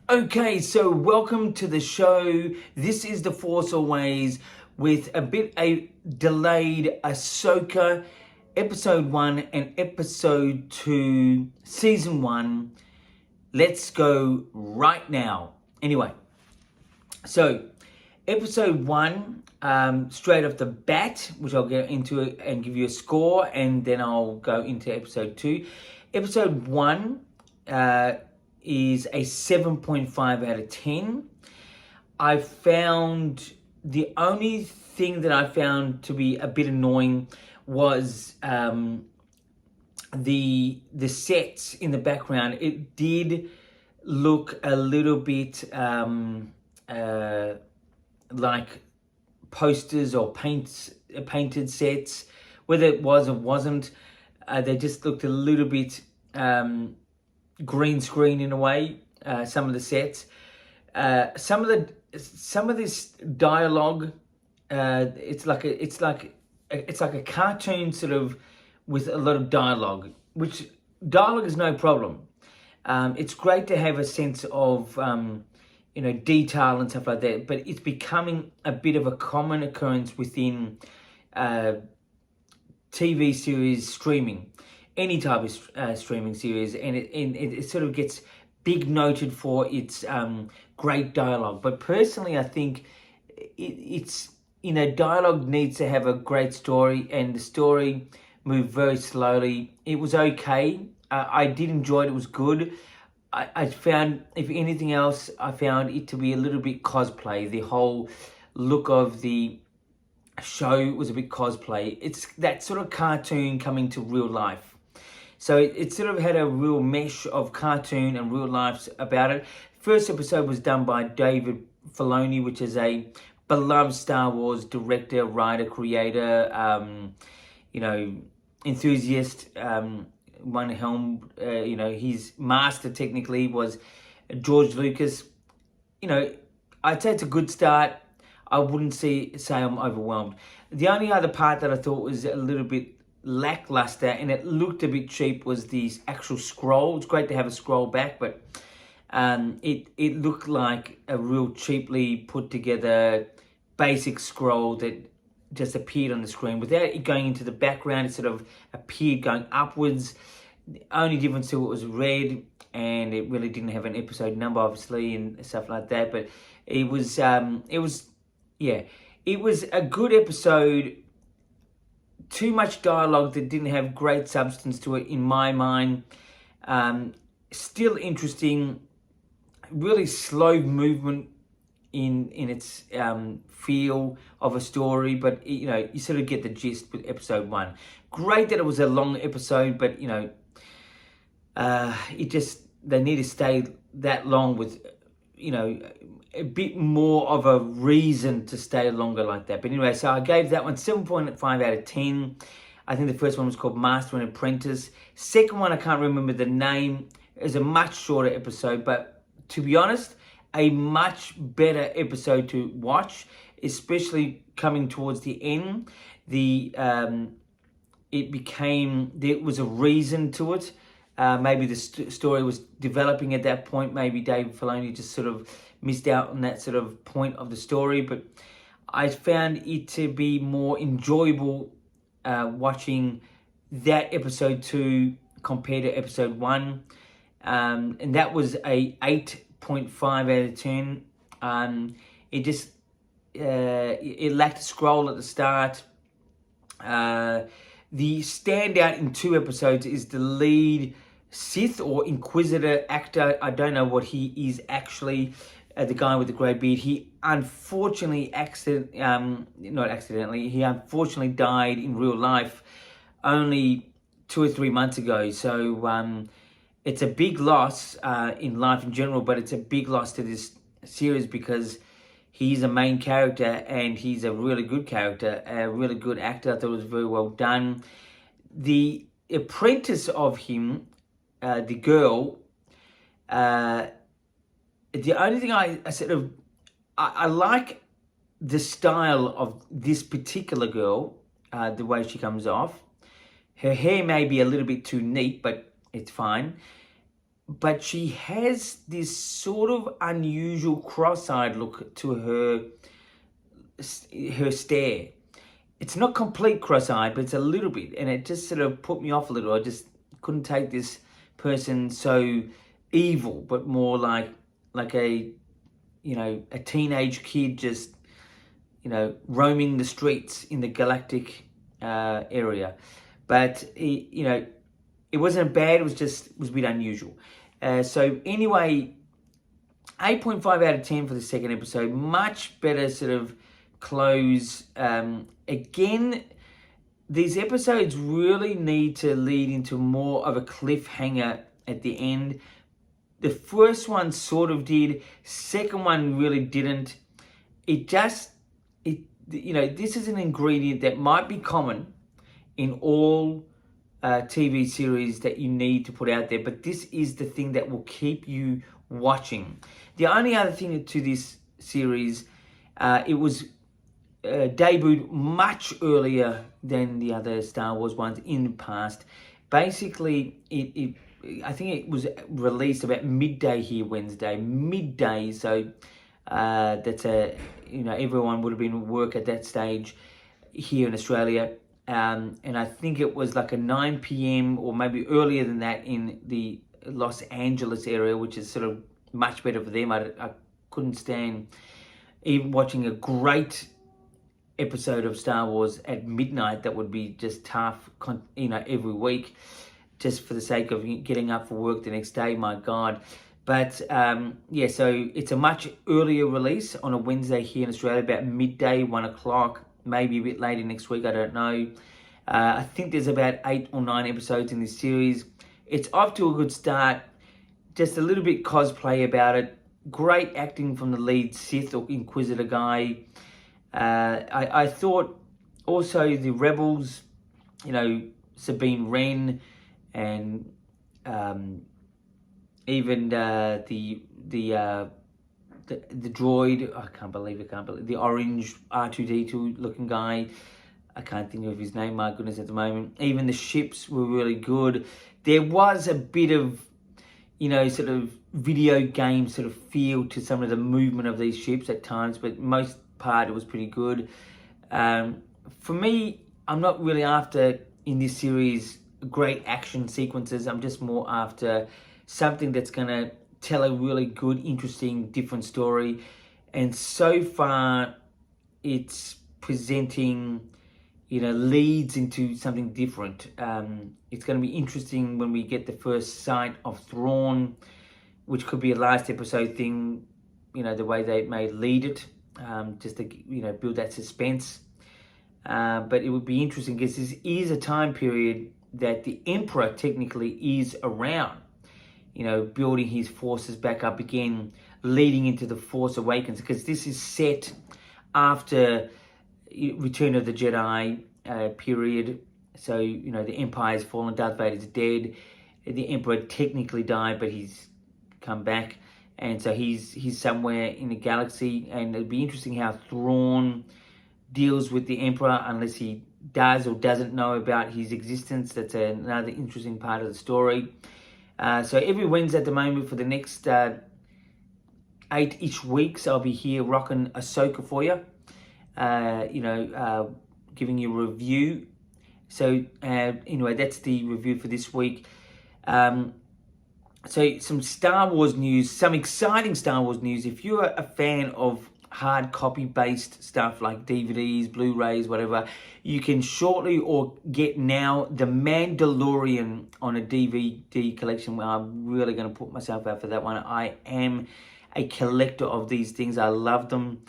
Okay, so welcome to the show. This is The Force Always with a delayed Ahsoka episode 1 and episode 2, season 1. Let's go right now. Anyway, so episode 1, straight off the bat, which I'll get into and give you a score, and then I'll go into episode 2. Episode 1, is a 7.5 out of 10. I found the only thing that I found to be a bit annoying was the sets in the background. It did look a little bit like posters or painted sets. Whether it was or wasn't, they just looked a little bit green screen in a way. Some of the sets, some of this dialogue, it's like a cartoon sort of with a lot of dialogue, which dialogue is no problem. It's great to have a sense of detail and stuff like that, but it's becoming a bit of a common occurrence within TV series streaming, any type of streaming series, and it sort of gets big noted for its great dialogue. But personally, I think it's dialogue needs to have a great story, and the story moved very slowly. It was okay. I did enjoy it. It was good. I found, if anything else, I found it to be a little bit cosplay. The whole look of the show was a bit cosplay. It's that sort of cartoon coming to real life. So it sort of had a real mesh of cartoon and real life about it. First episode was done by David Filoni, which is a beloved Star Wars director, writer, creator, enthusiast. One helm, his master technically was George Lucas. I'd say it's a good start. I wouldn't say I'm overwhelmed. The only other part that I thought was a little bit lackluster and it looked a bit cheap was the actual scroll. It's great to have a scroll back, but it looked like a real cheaply put together basic scroll that just appeared on the screen without it going into the background. It sort of appeared going upwards. The only difference to it was red, and it really didn't have an episode number, obviously, and stuff like that. But it was a good episode. Too much dialogue that didn't have great substance to it, in my mind. Still interesting. Really slow movement in its feel of a story, but you sort of get the gist with episode 1. Great that it was a long episode, but they need to stay that long with a bit more of a reason to stay longer like that. But anyway, so I gave that one 7.5 out of 10. I think the first one was called Master and Apprentice. Second one, I can't remember the name. It was a much shorter episode, but to be honest, a much better episode to watch, especially coming towards the end. There was a reason to it. Maybe the story was developing at that point. Maybe David Filoni just sort of missed out on that sort of point of the story. But I found it to be more enjoyable watching that episode 2 compared to episode 1. And that was a 8.5 out of 10. It lacked a scroll at the start. The standout in 2 episodes is the lead Sith or Inquisitor actor. I don't know what he is actually. The guy with the grey beard. He unfortunately he unfortunately died in real life only 2 or 3 months ago. So it's a big loss in life in general, but it's a big loss to this series because he's a main character and he's a really good character, a really good actor. I thought it was very well done. The apprentice of him, the girl, the only thing I like the style of this particular girl, the way she comes off. Her hair may be a little bit too neat, but it's fine. but she has this sort of unusual cross-eyed look to her stare. It's not complete cross-eyed, but it's a little bit, and it just sort of put me off a little. I just couldn't take this person so evil, but more like a a teenage kid just roaming the streets in the galactic area. But it wasn't bad. It was a bit unusual. So anyway, 8.5 out of 10 for the second episode. Much better sort of close. Again, these episodes really need to lead into more of a cliffhanger at the end. The first one sort of did. Second one really didn't. This is an ingredient that might be common in all TV series that you need to put out there, but this is the thing that will keep you watching. The only other thing to this series, it was debuted much earlier than the other Star Wars ones in the past. Basically, I think it was released about midday here Wednesday, midday. So that's everyone would have been at work at that stage here in Australia. And I think it was like a 9 p.m. or maybe earlier than that in the Los Angeles area, which is sort of much better for them. I couldn't stand even watching a great episode of Star Wars at midnight. That would be just tough, every week, just for the sake of getting up for work the next day. My God. But so it's a much earlier release on a Wednesday here in Australia, about midday, 1 o'clock. Maybe a bit later next week, I don't know. I think there's about 8 or 9 episodes in this series. It's off to a good start. Just a little bit cosplay about it. Great acting from the lead Sith or Inquisitor guy. I thought also the Rebels, Sabine Wren and even the droid, I can't believe the orange R2D2 looking guy. I can't think of his name, my goodness, at the moment. Even the ships were really good. There was a bit of, sort of video game sort of feel to some of the movement of these ships at times, but most part it was pretty good. For me, I'm not really after, in this series, great action sequences. I'm just more after something that's going to tell a really good, interesting, different story. And so far, it's presenting, leads into something different. It's going to be interesting when we get the first sight of Thrawn, which could be a last episode thing, the way they may lead it, just to, build that suspense. But it would be interesting because this is a time period that the Emperor technically is around, building his forces back up again, leading into the Force Awakens, because this is set after Return of the Jedi period. So, the Empire's fallen, Darth Vader's dead, the Emperor technically died, but he's come back, and so he's somewhere in the galaxy, and it'll be interesting how Thrawn deals with the Emperor, unless he does or doesn't know about his existence. That's another interesting part of the story. So every Wednesday at the moment for the next 8-ish weeks, I'll be here rocking Ahsoka for you, giving you a review. So anyway, that's the review for this week. So some Star Wars news, some exciting Star Wars news. If you're a fan of hard copy based stuff like DVDs, Blu-rays, whatever, you can shortly or get now The Mandalorian on a DVD collection. I'm really going to put myself out for that one. I am a collector of these things. I love them.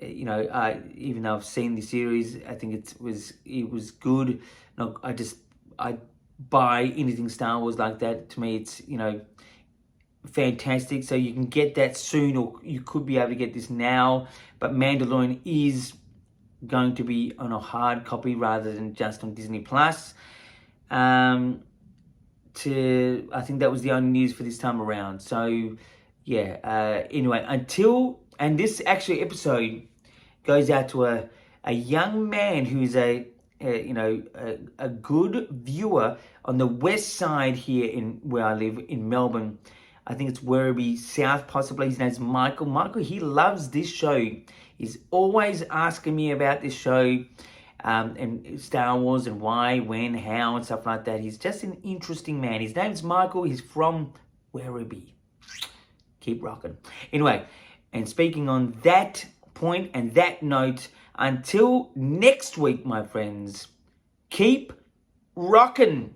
Even though I've seen the series, I think it was good. No, I buy anything Star Wars like that. To me, it's fantastic. So you can get that soon, or you could be able to get this now. But Mandalorian is going to be on a hard copy rather than just on Disney Plus. I think that was the only news for this time around. So yeah. Anyway, and this actually episode goes out to a young man who's a a good viewer on the west side here in where I live in Melbourne. I think it's Werribee South, possibly. His name's Michael. Michael, he loves this show. He's always asking me about this show and Star Wars and why, when, how, and stuff like that. He's just an interesting man. His name's Michael. He's from Werribee. Keep rocking. Anyway, and speaking on that point and that note, until next week, my friends, keep rocking.